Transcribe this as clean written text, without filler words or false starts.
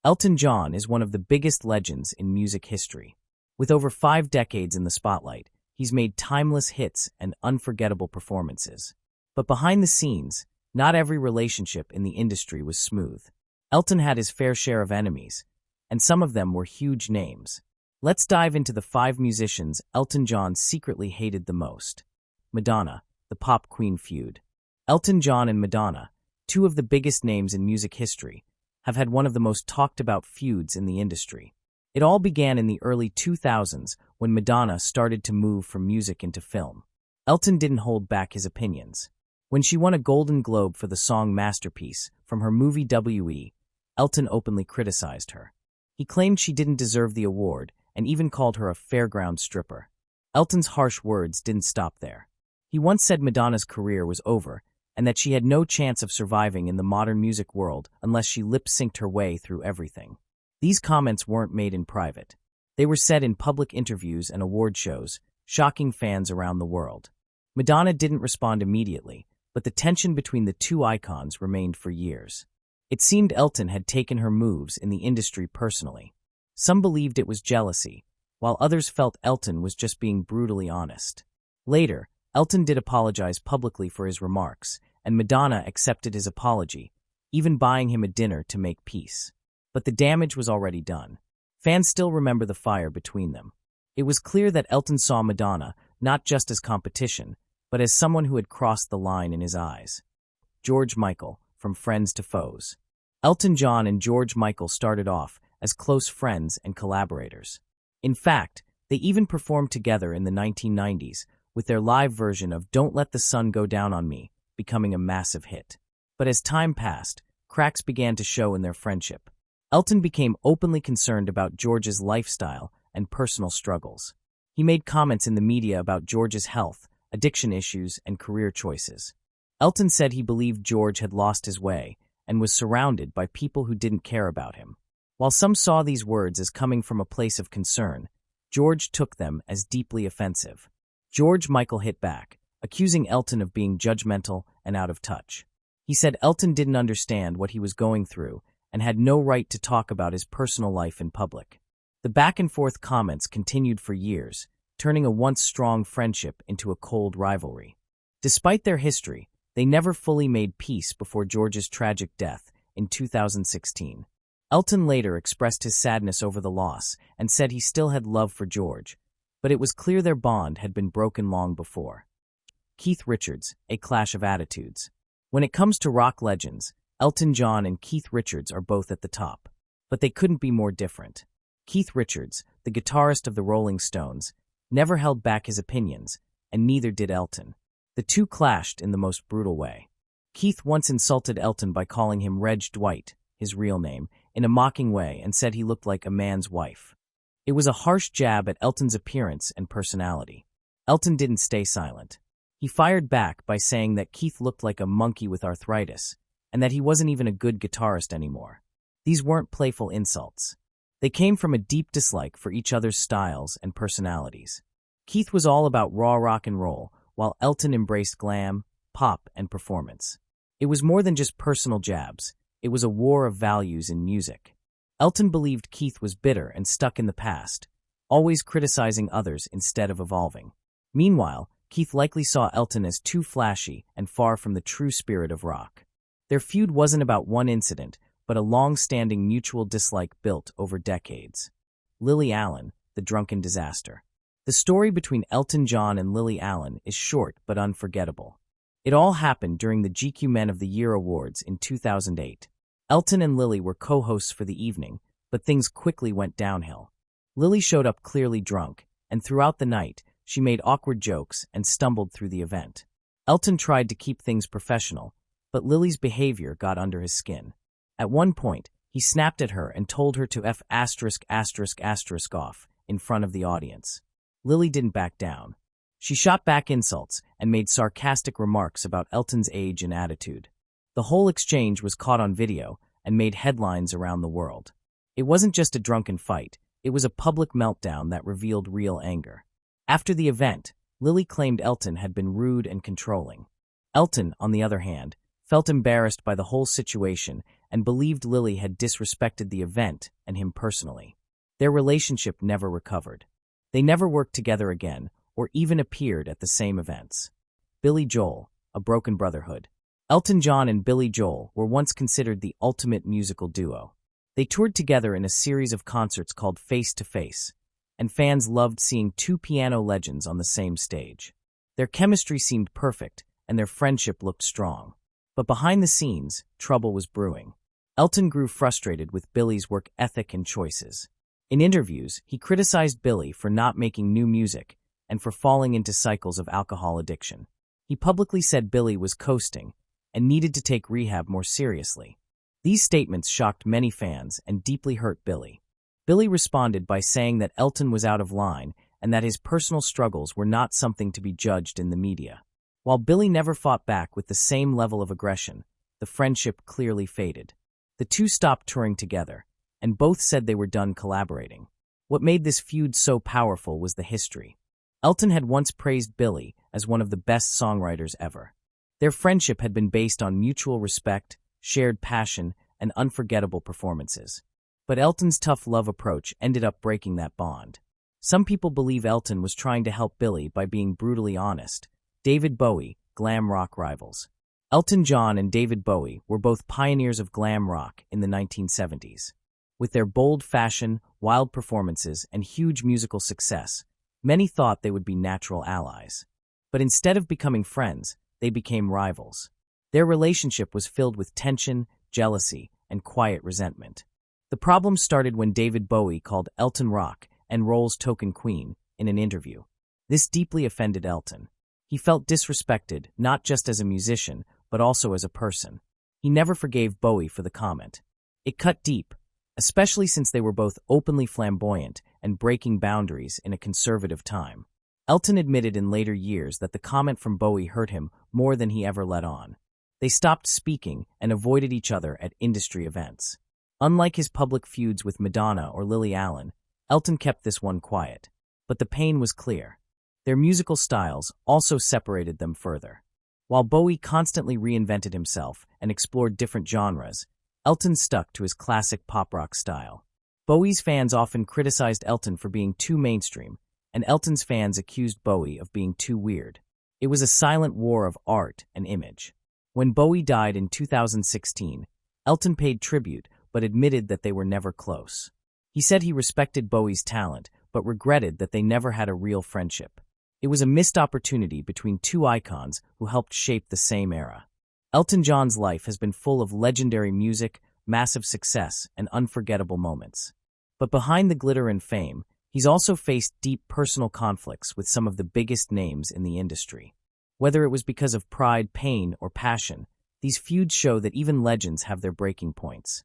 Elton John is one of the biggest legends in music history. With over 5 decades in the spotlight, he's made timeless hits and unforgettable performances. But behind the scenes, not every relationship in the industry was smooth. Elton had his fair share of enemies, and some of them were huge names. Let's dive into the 5 musicians Elton John secretly hated the most. Madonna, the pop queen feud. Elton John and Madonna, 2 of the biggest names in music history, have had one of the most talked about feuds in the industry. It all began in the early 2000s when Madonna started to move from music into film. Elton didn't hold back his opinions. When she won a Golden Globe for the song Masterpiece from her movie W.E., Elton openly criticized her. He claimed she didn't deserve the award and even called her a fairground stripper. Elton's harsh words didn't stop there. He once said Madonna's career was over and that she had no chance of surviving in the modern music world unless she lip-synced her way through everything. These comments weren't made in private. They were said in public interviews and award shows, shocking fans around the world. Madonna didn't respond immediately, but the tension between the 2 icons remained for years. It seemed Elton had taken her moves in the industry personally. Some believed it was jealousy, while others felt Elton was just being brutally honest. Later, Elton did apologize publicly for his remarks, and Madonna accepted his apology, even buying him a dinner to make peace. But the damage was already done. Fans still remember the fire between them. It was clear that Elton saw Madonna not just as competition, but as someone who had crossed the line in his eyes. George Michael, from Friends to Foes. Elton John and George Michael started off as close friends and collaborators. In fact, they even performed together in the 1990s, with their live version of Don't Let the Sun Go Down on Me becoming a massive hit. But as time passed, cracks began to show in their friendship. Elton became openly concerned about George's lifestyle and personal struggles. He made comments in the media about George's health, addiction issues, and career choices. Elton said he believed George had lost his way and was surrounded by people who didn't care about him. While some saw these words as coming from a place of concern, George took them as deeply offensive. George Michael hit back, accusing Elton of being judgmental and out of touch. He said Elton didn't understand what he was going through and had no right to talk about his personal life in public. The back-and-forth comments continued for years, turning a once-strong friendship into a cold rivalry. Despite their history, they never fully made peace before George's tragic death in 2016. Elton later expressed his sadness over the loss and said he still had love for George, but it was clear their bond had been broken long before. Keith Richards, a clash of attitudes. When it comes to rock legends, Elton John and Keith Richards are both at the top, but they couldn't be more different. Keith Richards, the guitarist of the Rolling Stones, never held back his opinions, and neither did Elton. The 2 clashed in the most brutal way. Keith once insulted Elton by calling him Reg Dwight, his real name, in a mocking way and said he looked like a man's wife. It was a harsh jab at Elton's appearance and personality. Elton didn't stay silent. He fired back by saying that Keith looked like a monkey with arthritis, and that he wasn't even a good guitarist anymore. These weren't playful insults. They came from a deep dislike for each other's styles and personalities. Keith was all about raw rock and roll, while Elton embraced glam, pop, and performance. It was more than just personal jabs. It was a war of values in music. Elton believed Keith was bitter and stuck in the past, always criticizing others instead of evolving. Meanwhile, Keith likely saw Elton as too flashy and far from the true spirit of rock. Their feud wasn't about one incident, but a long-standing mutual dislike built over decades. Lily Allen, the drunken disaster. The story between Elton John and Lily Allen is short but unforgettable. It all happened during the GQ Men of the Year Awards in 2008. Elton and Lily were co-hosts for the evening, but things quickly went downhill. Lily showed up clearly drunk, and throughout the night, she made awkward jokes and stumbled through the event. Elton tried to keep things professional, but Lily's behavior got under his skin. At one point, he snapped at her and told her to F*** off in front of the audience. Lily didn't back down. She shot back insults and made sarcastic remarks about Elton's age and attitude. The whole exchange was caught on video and made headlines around the world. It wasn't just a drunken fight, it was a public meltdown that revealed real anger. After the event, Lily claimed Elton had been rude and controlling. Elton, on the other hand, felt embarrassed by the whole situation and believed Lily had disrespected the event and him personally. Their relationship never recovered. They never worked together again or even appeared at the same events. Billy Joel, a broken brotherhood. Elton John and Billy Joel were once considered the ultimate musical duo. They toured together in a series of concerts called Face to Face, and fans loved seeing two piano legends on the same stage. Their chemistry seemed perfect, and their friendship looked strong. But behind the scenes, trouble was brewing. Elton grew frustrated with Billy's work ethic and choices. In interviews, he criticized Billy for not making new music and for falling into cycles of alcohol addiction. He publicly said Billy was coasting and needed to take rehab more seriously. These statements shocked many fans and deeply hurt Billy. Billy responded by saying that Elton was out of line and that his personal struggles were not something to be judged in the media. While Billy never fought back with the same level of aggression, the friendship clearly faded. The two stopped touring together, and both said they were done collaborating. What made this feud so powerful was the history. Elton had once praised Billy as one of the best songwriters ever. Their friendship had been based on mutual respect, shared passion, and unforgettable performances. But Elton's tough love approach ended up breaking that bond. Some people believe Elton was trying to help Billy by being brutally honest. David Bowie, glam rock rivals. Elton John and David Bowie were both pioneers of glam rock in the 1970s. With their bold fashion, wild performances, and huge musical success, many thought they would be natural allies. But instead of becoming friends, they became rivals. Their relationship was filled with tension, jealousy, and quiet resentment. The problem started when David Bowie called Elton rock and roll's token queen in an interview. This deeply offended Elton. He felt disrespected, not just as a musician, but also as a person. He never forgave Bowie for the comment. It cut deep, especially since they were both openly flamboyant and breaking boundaries in a conservative time. Elton admitted in later years that the comment from Bowie hurt him more than he ever let on. They stopped speaking and avoided each other at industry events. Unlike his public feuds with Madonna or Lily Allen, Elton kept this one quiet. But the pain was clear. Their musical styles also separated them further. While Bowie constantly reinvented himself and explored different genres, Elton stuck to his classic pop rock style. Bowie's fans often criticized Elton for being too mainstream, and Elton's fans accused Bowie of being too weird. It was a silent war of art and image. When Bowie died in 2016, Elton paid tribute but admitted that they were never close. He said he respected Bowie's talent but regretted that they never had a real friendship. It was a missed opportunity between two icons who helped shape the same era. Elton John's life has been full of legendary music, massive success, and unforgettable moments. But behind the glitter and fame, he's also faced deep personal conflicts with some of the biggest names in the industry. Whether it was because of pride, pain, or passion, these feuds show that even legends have their breaking points.